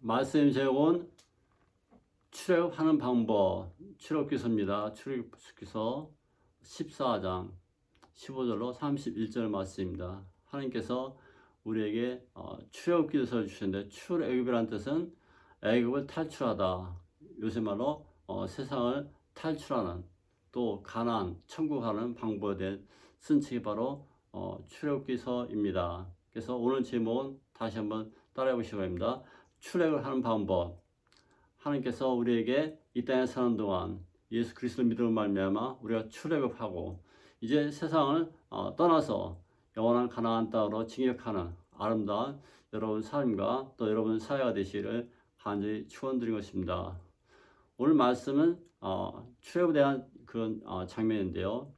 말씀 제목은 출애굽하는 방법, 출애굽기서입니다. 출애굽기서 14장 15절로 31절 말씀입니다. 하나님께서 우리에게 출애굽기서를 주셨는데, 출애굽이라는 뜻은 애굽을 탈출하다, 요새 말로 세상을 탈출하는, 또 가나안, 천국 가는 방법에 대한 쓴 책이 바로 출애굽기서입니다. 그래서 오늘 제목은 다시 한번 따라해 보시기 바랍니다. 출애굽을 하는 방법. 하나님께서 우리에게 이 땅에 사는 동안 예수 그리스도를 믿음으로 말미암아 우리가 출애굽하고 이제 세상을 떠나서 영원한 가나안 땅으로 진격하는 아름다운 여러분 삶과 또 여러분 사회가 되시기를 간절히 축원드린 것입니다. 오늘 말씀은 출애굽에 대한 그런 장면인데요.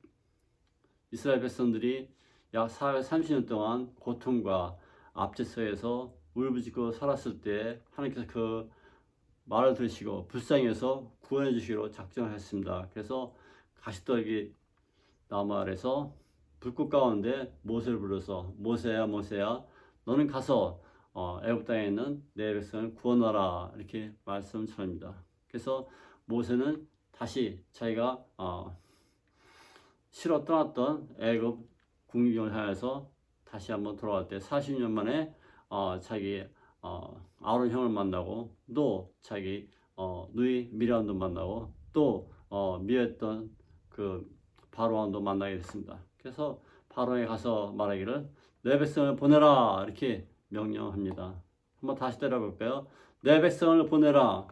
이스라엘 백성들이 약 430년 동안 고통과 압제 속에서 울부짖고 살았을 때 하나님께서 그 말을 들으시고 불쌍해서 구원해 주시기로 작정을 했습니다. 그래서 가시떨기 나무 아래서 불꽃 가운데 모세를 불러서 모세야 모세야 너는 가서 애굽 땅에 있는 내 백성을 구원하라, 이렇게 말씀 전합니다. 그래서 모세는 다시 자기가 실어 떠났던 애굽 국경을 향해서 다시 한번 돌아갈 때 40년 만에 자기 아론 형을 만나고, 또 자기 누이 미리암도 만나고, 또 미워했던 그 바로왕도 만나게 됐습니다. 그래서 바로에 가서 말하기를 내 백성을 보내라, 이렇게 명령합니다. 한번 다시 때려볼까요? 내 백성을 보내라.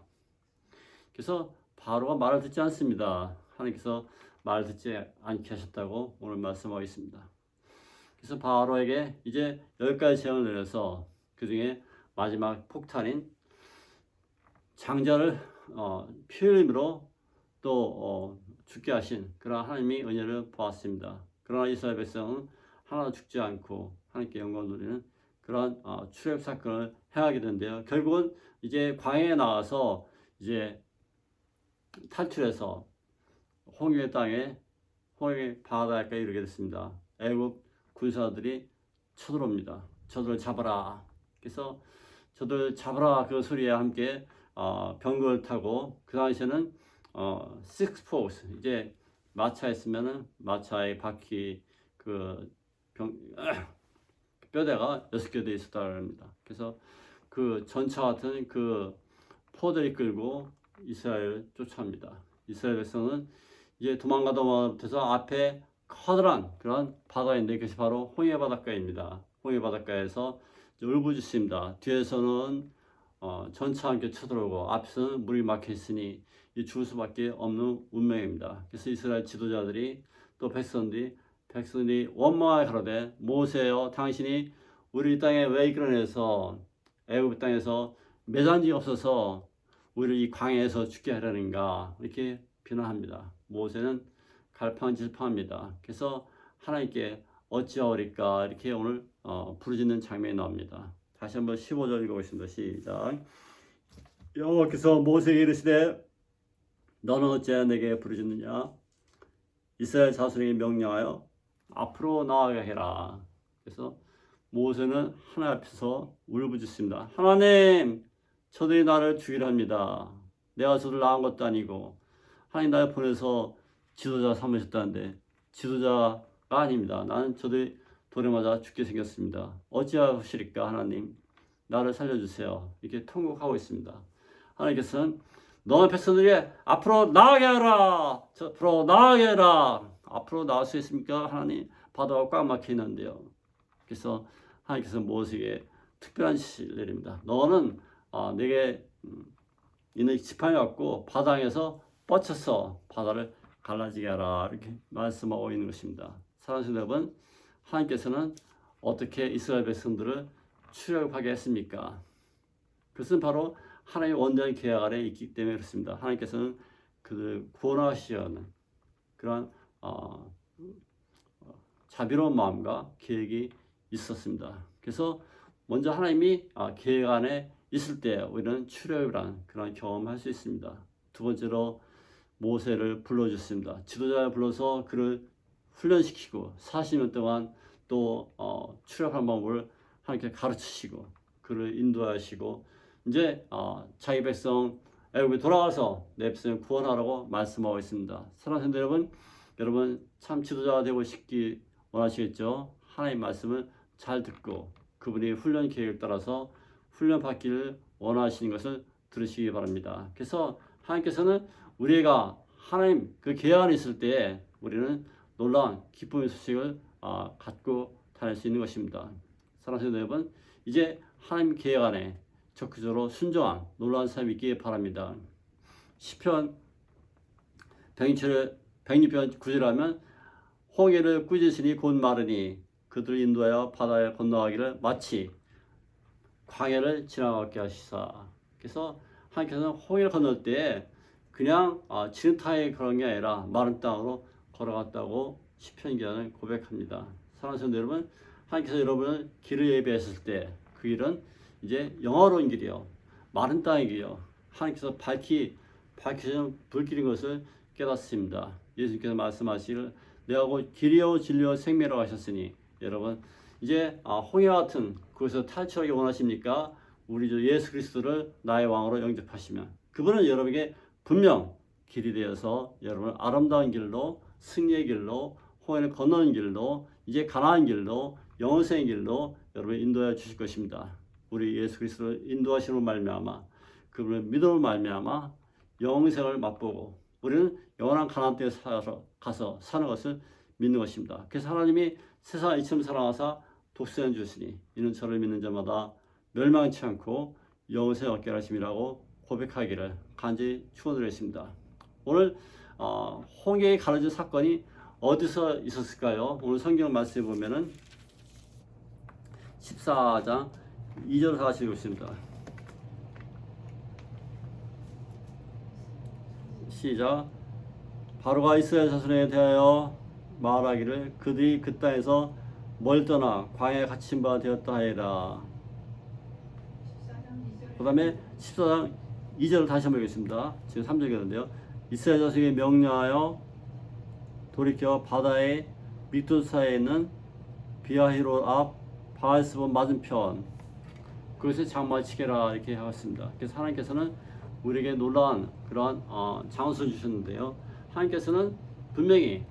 그래서 바로가 말을 듣지 않습니다. 하나님께서 말 듣지 않게 하셨다고 오늘 말씀하고 있습니다. 그래서 바로에게 이제 10가지 재앙을 내려서 그 중에 마지막 폭탄인 장자를 피의 힘으로 또 죽게 하신 그런 하나님의 은혜를 보았습니다. 그러나 이스라엘 백성은 하나도 죽지 않고 하나님께 영광을 누리는 그런 출애굽 사건을 행하게 되는데요. 결국은 이제 광야에 나와서 이제 탈출해서 홍해 땅에, 홍해 바다에 이르게 됐습니다. 애굽 군사들이 쳐들어옵니다. 저들을 잡아라. 그래서 저들 잡아라 그 소리에 함께 병거를 타고, 그 당시에는 six spokes, 이제 마차에 있으면은 마차의 바퀴 그 뼈대가 6개 돼 있었다고 합니다. 그래서 그 전차 같은 그 포들이 끌고 이스라엘을 쫓아옵니다. 이스라엘 백성은 이제 도망가다 못해서 앞에 커다란 그런 바다인데, 그것이 바로 홍해 바닷가입니다. 홍해 바닷가에서 울부짖습니다. 뒤에서는 전차와 함께 쳐들어오고 앞에서는 물이 막혀 있으니 이 죽을 수밖에 없는 운명입니다. 그래서 이스라엘 지도자들이 또 백성들이 원망하게 가로되 모세여, 당신이 우리 땅에 왜 이끌어내서 애굽 땅에서 매장지가 없어서 우리를 이 광야에서 죽게 하려는가, 이렇게 비난합니다. 모세는 갈팡질팡합니다. 그래서 하나님께 어찌하오리까, 이렇게 오늘 부르짖는 장면이 나옵니다. 다시 한번 15절 읽어보겠습니다. 시작. 여호와께서 모세에게 이르시되 너는 어찌하여 내게 부르짖느냐? 이스라엘 자손에게 명령하여 앞으로 나아가게 해라. 그래서 모세는 하나님 앞에서 울부짖습니다. 하나님, 저들이 나를 죽이려 합니다. 내가 저들 낳은 것도 아니고 하나님 나를 보내서 지도자 삼으셨다는데 지도자가 아닙니다. 나는 저들이 돌에 맞아 죽게 생겼습니다. 어찌하시리까 하나님, 나를 살려주세요. 이렇게 통곡하고 있습니다. 하나님께서는 너의 백성들이 앞으로 나아가게 하라. 앞으로 나아가게 하라. 앞으로 나올 수 있습니까? 하나님, 바다가 꽉 막혀 있는데요. 그래서 하나님께서 모세에게 특별한 지시를 내립니다. 너는 내게 있는 지팡이 갖고 바다에서 뻗쳐서 바다를 갈라지게 하라, 이렇게 말씀하고 있는 것입니다. 사랑하는 여러분, 하나님께서는 어떻게 이스라엘 백성들을 출애굽하게 했습니까? 그것은 바로 하나님의 원대한 계약 아래 있기 때문에 그렇습니다. 하나님께서는 그들을 구원하시려는 그런 자비로운 마음과 계획이 있었습니다. 그래서 먼저 하나님이 계획 안에 있을 때 우리는 출애굽이라는 그런 경험을 할 수 있습니다. 두 번째로 모세를 불러주셨습니다. 지도자를 불러서 그를 훈련시키고 40년 동안 또 출애굽하는 방법을 하나님께 가르치시고 그를 인도하시고 이제 자기 백성 애굽에 돌아가서 내 백성을 구원하라고 말씀하고 있습니다. 사랑하는 성도 여러분, 여러분 참 지도자가 되고 싶기 원하시겠죠? 하나님 말씀을 잘 듣고 그분의 훈련 계획을 따라서 훈련 받기를 원하시는 것을 들으시기 바랍니다. 그래서 하나님께서는 우리가 하나님 그 계획 안에 있을 때 우리는 놀라운 기쁨의 소식을 갖고 다닐 수 있는 것입니다. 사랑하는 성도 여러분, 이제 하나님 계획 안에 적극적으로 순종한 놀라운 삶이 있기를 바랍니다. 시편 106편 9절 하면 홍해를 꾸짖으니 곧 마르니 그들을 인도하여 바다에 건너가기를 마치 광야를 지나가게 하시사. 그래서 하나님께서는 홍해를 건널 때 그냥 진흙탕에 그런 게 아니라 마른 땅으로 걸어갔다고 시편 기자는 고백합니다. 사랑하는 성도 여러분, 하나님께서 여러분을 길을 예비하셨을 때 그 길은 이제 영화로운 길이요, 마른 땅의 길이요, 하나님께서 밝히시는 불길인 것을 깨닫습니다. 예수님께서 말씀하시기를 내가 곧 길이요 진리요 생명이라고 하셨으니, 여러분 이제 홍해와 같은 그것에서 탈출하기 원하십니까? 우리 주 예수 그리스도를 나의 왕으로 영접하시면 그분은 여러분에게 분명 길이 되어서 여러분을 아름다운 길로, 승리의 길로, 홍해를 건너는 길로, 이제 가나안 길로, 영생의 길로 여러분을 인도해 주실 것입니다. 우리 예수 그리스도를 인도하시는 말미암아 그분을 믿음으로 말미암아 영생을 맛보고 우리는 영원한 가나안 땅에 가서 사는 것을 믿는 것입니다. 그래서 하나님이 세상을 이처럼 사랑하사 독생을 주시니 이는 저를 믿는 자마다 멸망치 않고 영생을 얻게 하심이라고 고백하기를 간절히 축원드리겠습니다. 오늘 홍해에 가라진 사건이 어디서 있었을까요? 오늘 성경 말씀에 보면은 14장 2절 다시 읽겠습니다. 시작. 바로가 이스라엘 자손에 대하여 말하기를 그들이 그 땅에서 멀 떠나 광야에 갇힌 바 되었다 하리라. 그 다음에 14장 2절을 다시 한번 읽겠습니다. 지금 3절이었는데요. 이스라엘 자손에게 명령하여 돌이켜 바다의 밑도 사이에 있는 비아히롯 앞 바알스본 맞은편 그것에 장막을 치게라 이렇게 하였습니다. 그래서 하나님께서는 우리에게 놀라운 그러한 장소를 주셨는데요. 하나님께서는 분명히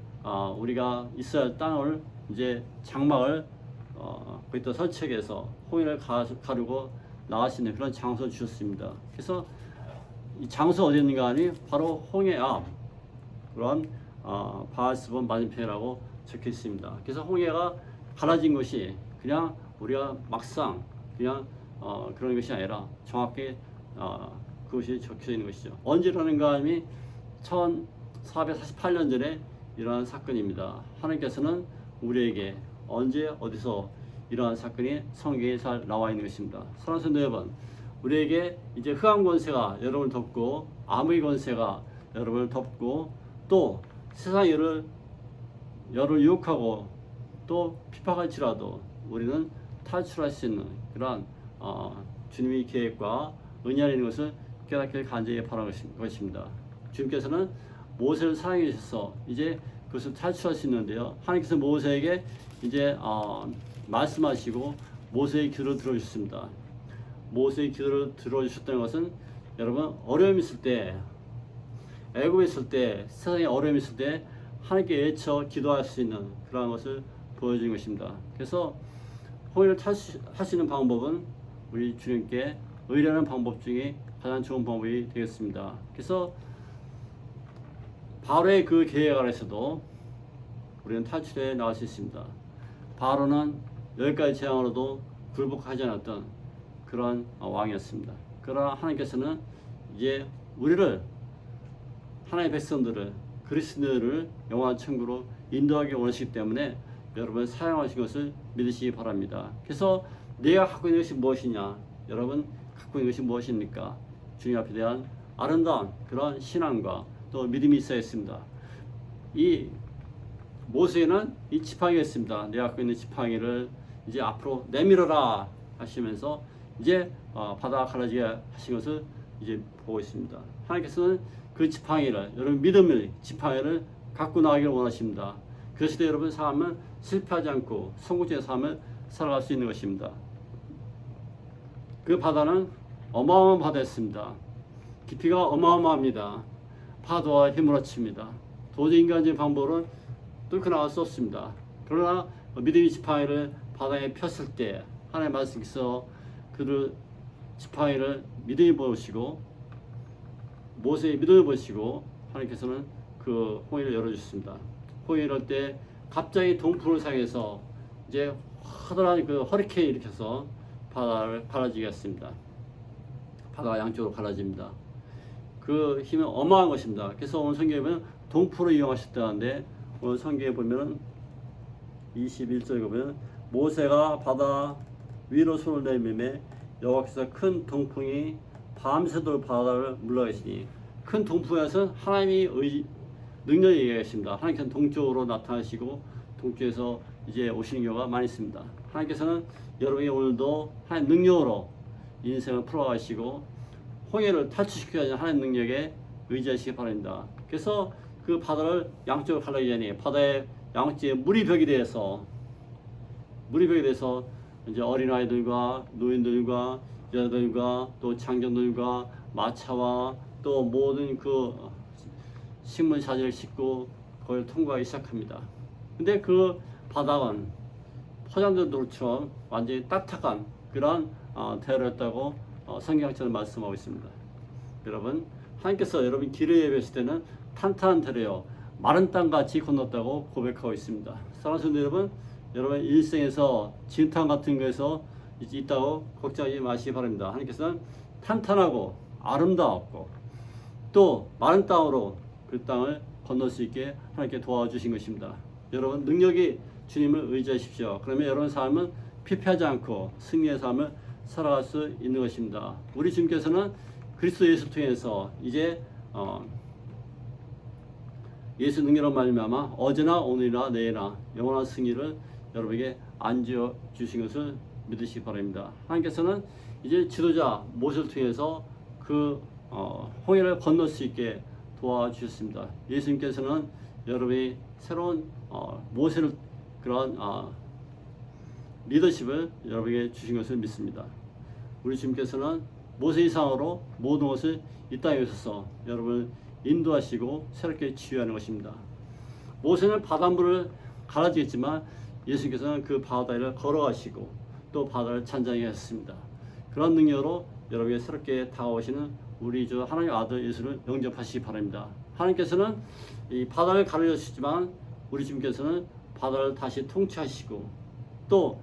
우리가 이스라엘 땅을 이제 장막을 거기다 설치해서 홍해를 가르고 나가시는 그런 장소를 주셨습니다. 그래서 이 장소 어디 있는가 하니 바로 홍해 앞 그런 바알스본 맞은편이라고 적혀 있습니다. 그래서 홍해가 갈라진 것이 그냥 우리가 막상 그냥 그런 것이 아니라 정확히 그것이 적혀 있는 것이죠. 언제라는가 하니 1448년 전에 일어난 사건입니다. 하나님께서는 우리에게 언제 어디서 이러한 사건이 성경에 잘 나와 있는 것입니다. 사랑하는 성도 여러분, 우리에게 이제 흑암 권세가 여러분을 덮고 암의 권세가 여러분을 덮고 또 세상이 여러분을 유혹하고 또 핍박할지라도 우리는 탈출할 수 있는 그러한 주님의 계획과 은혜 안에 있는 것을 깨닫기를 간절히 바라는 것입니다. 주님께서는 모세를 사랑해 주셔서 이제 그것을 탈출할 수 있는데요. 하나님께서 모세에게 이제 말씀하시고 모세의 기도를 들어주셨습니다. 모세의 기도를 들어주셨다는 것은 여러분 어려움이 있을 때, 애굽에 있을 때, 세상에 어려움이 있을 때 하나님께 외쳐 기도할 수 있는 그러한 것을 보여주는 것입니다. 그래서 홍해를 탈출할 수 있는 방법은 우리 주님께 의뢰하는 방법 중에 가장 좋은 방법이 되겠습니다. 그래서 바로의 그 계획 아래서도 우리는 탈출해 나갈 수 있습니다. 바로는 10가지 재앙으로도 굴복하지 않았던 그런 왕이었습니다. 그러나 하나님께서는 이제 우리를, 하나님의 백성들을, 그리스도인들을 영원한 천국으로 인도하기 원하시기 때문에 여러분 사용하신 것을 믿으시기 바랍니다. 그래서 내가 갖고 있는 것이 무엇이냐? 여러분 갖고 있는 것이 무엇입니까? 주님 앞에 대한 아름다운 그런 신앙과 또 믿음이 있어야 했습니다. 이 모세는 이 지팡이가 있습니다. 내가 갖고 있는 지팡이를 이제 앞으로 내밀어라 하시면서 이제 바다가 갈라지게 하신 것을 이제 보고 있습니다. 하나님께서는 그 지팡이를, 여러분 믿음의 지팡이를 갖고 나가기를 원하십니다. 그것이 여러분 삶은 실패하지 않고 성공적인 삶을 살아갈 수 있는 것입니다. 그 바다는 어마어마한 바다였습니다. 깊이가 어마어마합니다. 파도와 휘몰아칩니다. 도저히 인간적인 방법으로 뚫고 나갈 수 없습니다. 그러나 믿음의 지팡이를 바다에 폈을 때 하나님의 말씀께서 그를 지팡이를 믿음이 보시고 모세의 믿음을 보시고 하나님께서는 그 홍해를 열어주셨습니다. 홍해 열을 때 갑자기 동풍을 상해서 이제 커다란 그 허리케인이 일으켜서 바다를 갈라지게 했습니다. 바다가 양쪽으로 갈라집니다. 그 힘은 어마한 것입니다. 그래서 오늘 성경에 보면 동풍을 이용하셨다는데 오늘 성경에 보면 21절에 보면 모세가 바다 위로 손을 내밀매 여호와께서 큰 동풍이 밤새도록 바다를 물러가시니 큰 동풍에서 하나님이 능력이 얘기하십니다. 하나님께서는 동쪽으로 나타나시고 동쪽에서 이제 오시는 경우가 많이 있습니다. 하나님께서는 여러분이 오늘도 하나님 능력으로 인생을 풀어가시고 홍해를 탈출시키기 위한 하나님 능력에 의지하시기 바랍니다. 그래서 그 바다를 양쪽으로 갈라지기 전에 바다의 양쪽에 물이 벽이 돼서 이제 어린아이들과 노인들과 여자들과 또 장정들과 마차와 또 모든 그 식물 자재를 싣고 거기를 통과하기 시작합니다. 근데 그 바다는 포장된 돌처럼 완전히 딱딱한 그런 대로였다고 성경처럼 말씀하고 있습니다. 여러분, 하나님께서 여러분 길을 예배하실 때는 탄탄한 대로요 마른 땅같이 건넜다고 고백하고 있습니다. 사랑하는 성도 여러분, 여러분 일생에서 진탕 같은 거에서 있다고 걱정하지 마시기 바랍니다. 하나님께서는 탄탄하고 아름다웠고 또 마른 땅으로 그 땅을 건널 수 있게 하나님께 도와주신 것입니다. 여러분 능력이 주님을 의지하십시오. 그러면 여러분 삶은 피폐하지 않고 승리의 삶을 살아갈 수 있는 것입니다. 우리 주님께서는 그리스도 예수 통해서 이제 예수 능력으로 말미암아 어제나 오늘이나 내일이나 영원한 승리를 여러분에게 안지어 주신 것을 믿으시기 바랍니다. 하나님께서는 이제 지도자 모세를 통해서 그 홍해를 건널 수 있게 도와주셨습니다. 예수님께서는 여러분이 새로운 모세를 그런 리더십을 여러분에게 주신 것을 믿습니다. 우리 주님께서는 모세 이상으로 모든 것을 이 땅에 오셔서 여러분을 인도하시고 새롭게 치유하는 것입니다. 모세는 바닷물을 갈아지겠지만 예수님께서는 그 바다를 걸어가시고 또 바다를 잔잔하게 하셨습니다. 그런 능력으로 여러분에게 새롭게 다가오시는 우리 주 하나님의 아들 예수를 영접하시기 바랍니다. 하나님께서는 이 바다를 가르치시지만 우리 주님께서는 바다를 다시 통치하시고 또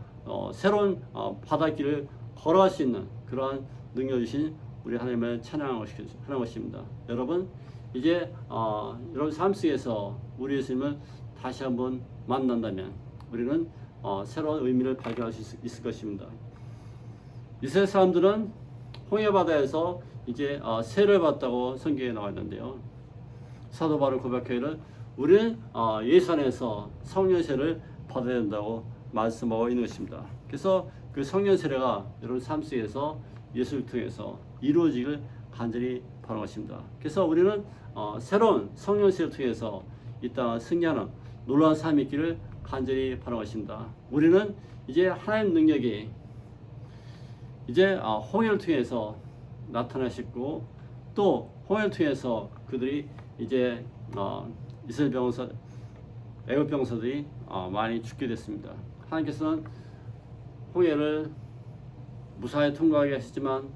새로운 바닷길을 걸어갈 수 있는 그러한 능력 주신 우리 하나님을 찬양하는 것입니다. 여러분 이제 여러분 삶 속에서 우리 예수님을 다시 한번 만난다면 우리는 새로운 의미를 발견할 수 있을 것입니다. 이스라엘 사람들은 홍해 바다에서 이제 세를 받았다고 성경에 나와 있는데요. 사도 바울 고백하기를 우리는 예수 안에서 성령 세를 받아야 된다고 말씀하고 있는 것입니다. 그래서 그 성령 세례가 여러분 삶 속에서 예수를 통해서 이루어지길 간절히 바라는 것입니다. 그래서 우리는 새로운 성령 세를 통해서 이 땅을 승리하는 놀라운 삶이 있기를 간절히 바라는 것입니다. 우리는 이제 하나님 능력이 이제 홍해를 통해서 나타나셨고 또 홍해를 통해서 그들이 이제 이스라엘 병사 애굽 병사들이 많이 죽게 됐습니다. 하나님께서는 홍해를 무사히 통과하게 하시지만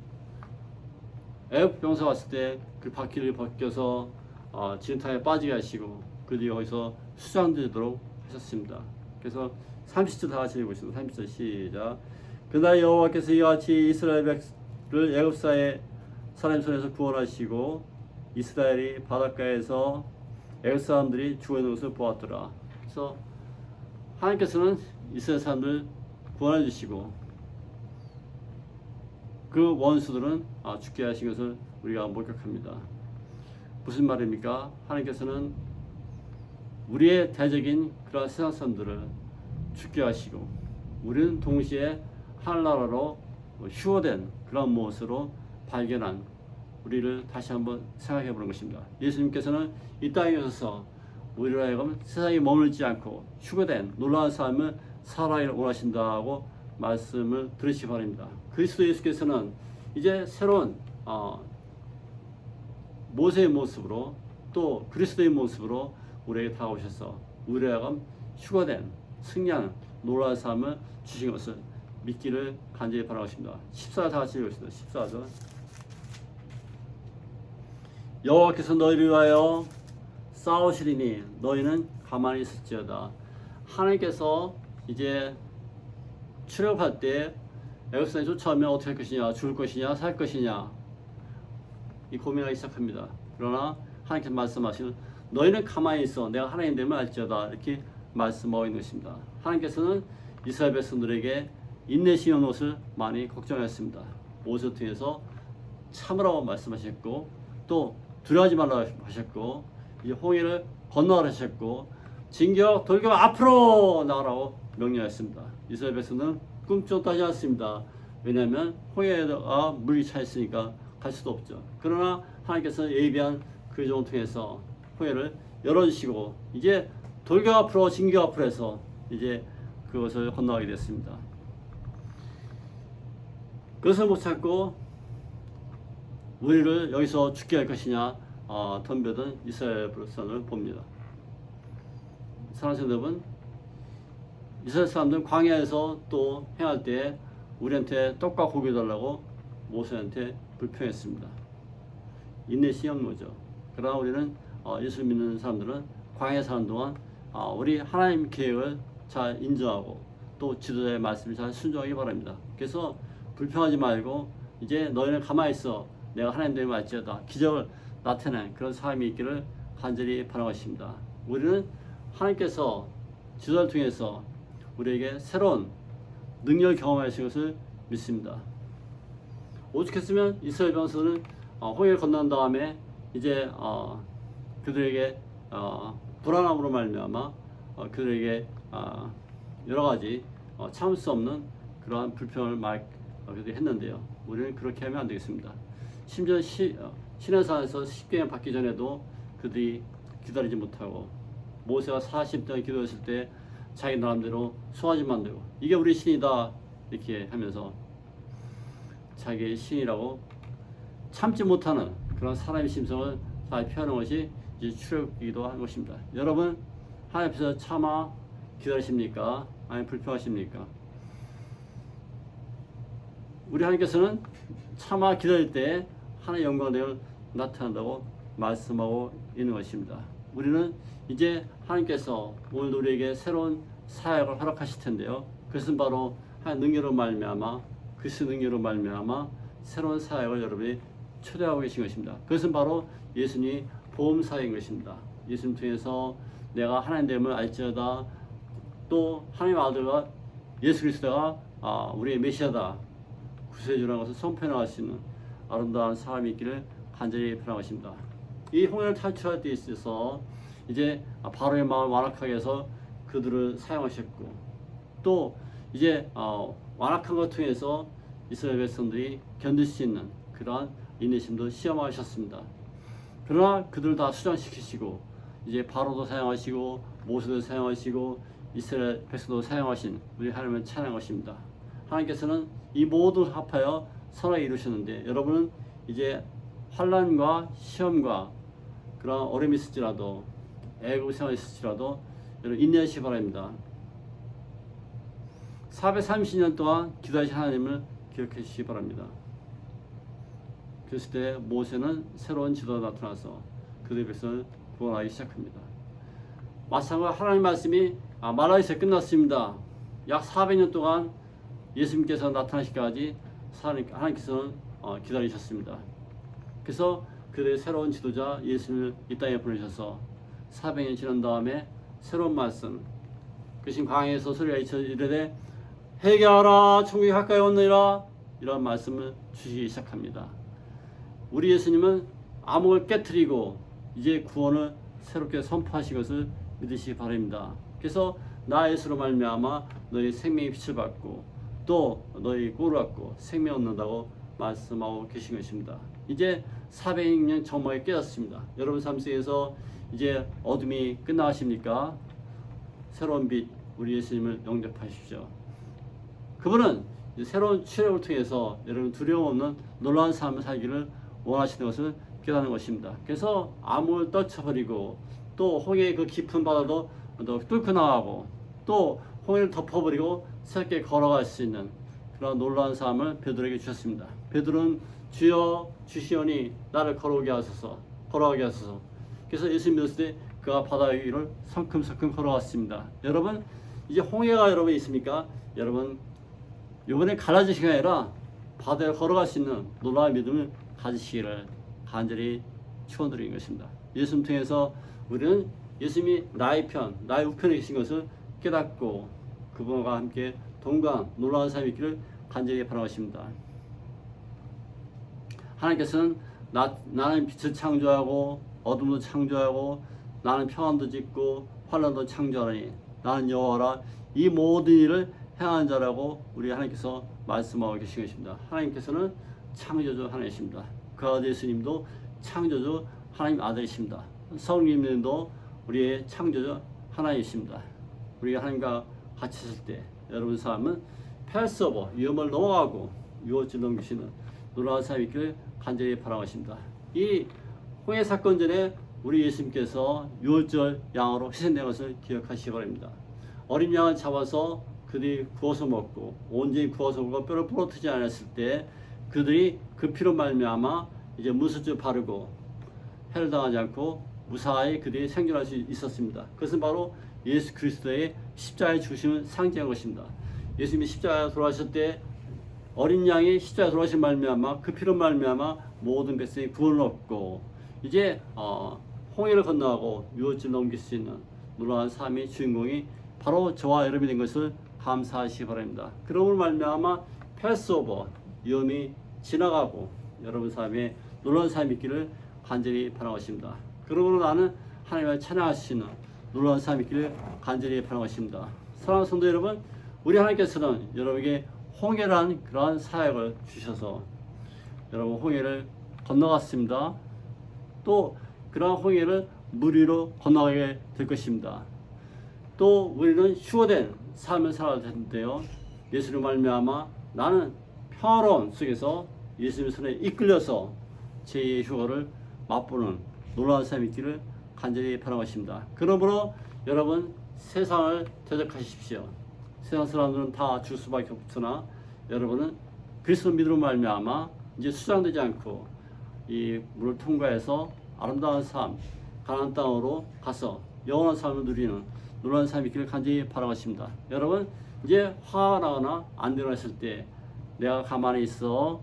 애굽 병사가 왔을 때 그 바퀴를 벗겨서 진탕에 빠지게 하시고 그들이 여기서 수장되도록 하셨습니다. 그래서 30절 다 같이 읽으시죠. 30절 시작. 그날 여호와께서 이와 같이 이스라엘 백성을 애굽사의 사람 손에서 구원하시고 이스라엘이 바닷가에서 애굽 사람들이 죽어 있는 것을 보았더라. 그래서 하나님께서는 이스라엘 사람들 구원해 주시고 그 원수들은 죽게 하신 것을 우리가 목격합니다. 무슨 말입니까? 하나님께서는 우리의 대적인 그런 세상 사람들을 죽게 하시고 우리는 동시에 하늘나라로 휴어된 그런 모습으로 발견한 우리를 다시 한번 생각해 보는 것입니다. 예수님께서는 이 땅에 오셔서 우리로 하여금 세상에 머물지 않고 휴거된 놀라운 삶을 살아가기를 원하신다고 말씀을 들으시기 바랍니다. 그리스도 예수께서는 이제 새로운 모세의 모습으로 또 그리스도의 모습으로 우리에게 다가오셔서 우리가 휴거된 승리하는 놀라운 삶을 주신 것을 믿기를 간절히 바라겠습니다. 14절 다 같이 읽겠습니다. 14절. 여호와께서 너희를 위하여 싸우시리니 너희는 가만히 있을지어다. 하나님께서 이제 출애굽할 때 애굽산에 쫓아오면 어떻게 할 것이냐, 죽을 것이냐, 살 것이냐 이 고민하기 시작합니다. 그러나 하나님께서 말씀하시는 너희는 가만히 있어 내가 하나님 됨을 알지어다 이렇게 말씀하고 있는 것입니다. 하나님께서는 이스라엘 백성들에게 인내심의 것을 많이 걱정했습니다. 모세를 통해서 참으라고 말씀하셨고 또 두려워하지 말라고 하셨고 이 홍해를 건너가라 하셨고 진격 돌격 앞으로 나가라고 명령했습니다. 이스라엘 백성은 꿈쩍도 하지 않습니다. 왜냐하면 홍해가 물이 차 있으니까 갈 수도 없죠. 그러나 하나님께서 예비한 그 종을 통해서 홍해를 열어주시고 이제 돌격 앞으로 진격 앞으로 해서 이제 그것을 건너가게 됐습니다. 그것을 못 찾고 우리를 여기서 죽게 할 것이냐 덤벼든 이스라엘 백성을 봅니다. 사랑하는 여러분, 이스라엘 사람들은 광야에서 또 행할 때 우리한테 떡과 고기 달라고 모세한테 불평했습니다. 인내심이 없는 거죠. 그러나 우리는 예수 믿는 사람들은 광야에 사는 동안 우리 하나님 계획을 잘 인정하고 또 지도자의 말씀을 잘 순종하기 바랍니다. 그래서 불평하지 말고 이제 너희는 가만히 있어 내가 하나님 됨을 알지어다 기적을 나타낸 그런 삶이 있기를 간절히 바라겠습니다. 우리는 하나님께서 지도자를 통해서 우리에게 새로운 능력을 경험하신 것을 믿습니다. 오죽했으면 이스라엘 백성은 홍해를 건넌 다음에 이제 그들에게 불안함으로 말미암아 그들에게 여러 가지 참을 수 없는 그러한 불평을 그들이 했는데요. 우리는 그렇게 하면 안 되겠습니다. 심지어 시내산에서 십계명 받기 전에도 그들이 기다리지 못하고 모세가 40년 기도했을 때 자기 나름대로 수하지 만들고 이게 우리 신이다 이렇게 하면서 자기의 신이라고 참지 못하는 그런 사람의 심성을 잘 표현하는 것이 이제 출애굽기도 한 것입니다. 여러분 하나님 앞에서 참아 기다리십니까? 아니면 불평하십니까? 우리 하나님께서는 참아 기다릴 때 하나님의 영광을 나타난다고 말씀하고 있는 것입니다. 우리는 이제 하나님께서 오늘 우리에게 새로운 사역을 허락하실 텐데요. 그것은 바로 하나님의 능력으로 말미암아 그리스도의 능력으로 말미암아 새로운 사역을 여러분이 초대하고 계신 것입니다. 그것은 바로 예수님이 보험 사역인 것입니다. 예수님 통해서 내가 하나님 됨을 알지어다 또 하나님의 아들과 예수 그리스도가 우리의 메시아다 구세주라는 것을 선포할 수 있는 아름다운 사람이 있기를 간절히 바라겠습니다. 이 홍해를 탈출할 때 있어서 이제 바로의 마음을 완악하게 해서 그들을 사용하셨고 또 이제 완악한 것 통해서 이스라엘 백성들이 견딜 수 있는 그러한 인내심도 시험하셨습니다. 그러나 그들을 다 수장시키시고 이제 바로도 사용하시고 모세도 사용하시고 이스라엘 백성도 사용하신 우리 하나님을 찬양한 것입니다. 하나님께서는 이 모든 합하여 선하게 이루셨는데 여러분은 이제 환난과 시험과 그런 어려움이 있을지라도 애굽 생활이 있을지라도 여러분 인내하시기 바랍니다. 430년 동안 기도하신 하나님을 기억해 주시기 바랍니다. 그랬을 때 모세는 새로운 지도가 나타나서 그들의 백성을 구원하기 시작합니다. 마찬가지로 하나님 말씀이 말라기서에 끝났습니다. 약 400년 동안 예수님께서 나타나시기까지 하나님께서는 기다리셨습니다. 그래서 그들의 새로운 지도자 예수님을 이 땅에 보내셔서 400년 지난 다음에 새로운 말씀 그신 광야에서 소리가 이르되 회개하라 천국이 가까이 왔느니라 이런 말씀을 주시기 시작합니다. 우리 예수님은 암흑을 깨트리고 이제 구원을 새롭게 선포하신 것을 믿으시기 바랍니다. 그래서 나 예수로 말미암아 너희 생명의 빛을 받고 또 너희 꼴을 갖고 생명 얻는다고 말씀하고 계신 것입니다. 이제 400년 정막에 깨졌습니다. 여러분 삶 속에서 이제 어둠이 끝나십니까? 새로운 빛 우리 예수님을 영접하십시오. 그분은 이제 새로운 출애굽을 통해서 여러분 두려움 없는 놀라운 삶을 살기를 원하시는 것을 깨닫는 것입니다. 그래서 암을 떨쳐버리고 또 홍해의 그 깊은 바다도 뚫고 나가고 또 홍해를 덮어버리고 새롭게 걸어갈 수 있는 그런 놀라운 삶을 베드로에게 주셨습니다. 베드로는 주여 주시오니 나를 걸어가게 하소서. 그래서 예수 믿었을 때 그가 바다 위를 성큼성큼 걸어갔습니다. 여러분 이제 홍해가 여러분 있습니까? 여러분 이번에 갈라지시가 아니라 바다에 걸어갈 수 있는 놀라운 믿음을 가지시기를 간절히 축원드리는 것입니다. 예수님 통해서 우리는 예수님이 나의 편, 나의 우편에 계신 것을 깨닫고 그분과 함께 동거한 놀라운 삶이 있기를 간절히 바라십니다. 하나님께서는 나는 빛을 창조하고 어둠도 창조하고 나는 평안도 짓고 환란도 창조하니 나는 여호와라 이 모든 일을 행하는 자라고 우리 하나님께서 말씀하고 계신 것입니다. 하나님께서는 창조주 하나님이십니다. 그 아들 예수님도 창조주 하나님 아들이십니다. 성령님도 우리의 창조주 하나님이십니다. 우리가 하나님과 같이 있을 때 여러분 삶은 패스오버 위험을 넘어가고 유월절 넘기시는 놀라운 삶이 있기를 간절히 바라십니다. 이 홍해 사건 전에 우리 예수님께서 유월절 양으로 희생된 것을 기억하시기 바랍니다. 어린 양을 잡아서 그들이 구워서 먹고 온전히 구워서 먹고 뼈를 부러뜨리지 않았을 때 그들이 그 피로 말미암아 이제 무술주 바르고 해를 당하지 않고 무사히 그들이 생존할 수 있었습니다. 그것은 바로 예수 그리스도의 십자가의 죽으심을 상징한 것입니다. 예수님이 십자가에 돌아가실 때 어린 양이 십자가에 돌아가신 말미암아 그 피로 말미암아 모든 백성이 구원을 얻고 이제 홍해를 건너가고 유월절 넘길 수 있는 놀라운 삶의 주인공이 바로 저와 여러분이 된 것을 감사하시기 바랍니다. 그러므로 말미암아 패스오버 위험이 지나가고 여러분 삶에 놀라운 삶이 있기를 간절히 바라십니다. 그러므로 나는 하나님을 찬양할 수 있는 놀라운 삶이 있기를 간절히 바라십니다. 사랑하는 성도 여러분, 우리 하나님께서는 여러분에게 홍해라는 그러한 사역을 주셔서 여러분 홍해를 건너갔습니다. 또 그러한 홍해를 물 위로 건너가게 될 것입니다. 또 우리는 휴거된 삶을 살아야 되는데요. 예수를 말미암아 나는 평화로움 속에서 예수님의 손에 이끌려서 제2의 휴거를 맛보는 놀라운 삶이 있기를 간절히 바라십니다. 그러므로 여러분 세상을 대적하십시오. 세상 사람들은 다 줄 수밖에 없으나 여러분은 그리스도 믿음으로 말미암아 이제 수장되지 않고 이 물을 통과해서 아름다운 삶, 가나안 땅으로 가서 영원한 삶을 누리는 놀라운 삶이 있기를 간절히 바라십니다. 여러분 이제 화가 나거나 안 일어났을 때 내가 가만히 있어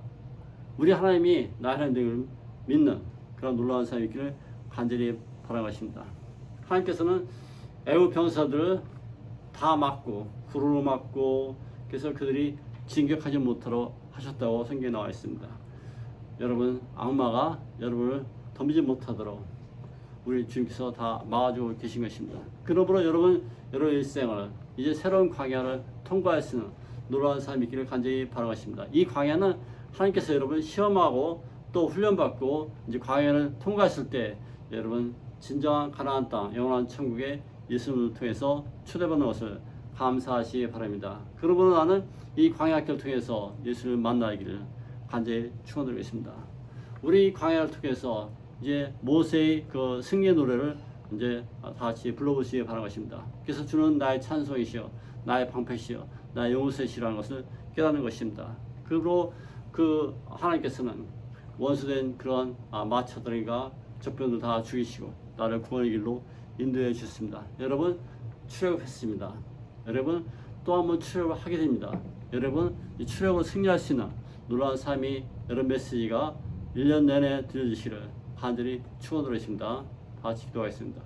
우리 하나님이 나의 하나님을 믿는 그런 놀라운 삶이 있기를 간절히 바라십니다. 하나님께서는 애국 병사들을 다 맞고 구르로 맞고 그래서 그들이 진격하지 못하도록 하셨다고 성경에 나와 있습니다. 여러분 악마가 여러분을 덤비지 못하도록 우리 주님께서 다 막아주고 계신 것입니다. 그러므로 여러분 여러 일생을 이제 새로운 광야를 통과할 수 있는 놀라운 삶이 있기를 간절히 바라십니다. 이 광야는 하나님께서 여러분 시험하고 또 훈련받고 이제 광야를 통과했을 때 여러분 진정한 가나안 땅 영원한 천국에 예수님을 통해서 초대받는 것을 감사하시기 바랍니다. 그러므로 나는 이 광야길을 통해서 예수를 만나기를 간절히 축원드리겠습니다. 우리 광야를 통해서 이제 모세의 그 승리의 노래를 이제 다 같이 불러보시기 바라겠습니다. 그래서 주는 나의 찬송이시여 나의 방패시여 나의 용서시라는 것을 깨닫는 것입니다. 그리고 그 하나님께서는 원수된 그런 마차들과 적병들 다 죽이시고 나를 구원의 길로 인도해 주셨습니다. 여러분 출애굽했습니다. 여러분 또 한번 출애굽을 하게 됩니다. 여러분 이 출애굽을 승리할 수 있는 놀라운 삶이 여러분 메시지가 1년 내내 들려주시기를 간절히 축원드리십니다. 다 같이 기도하겠습니다.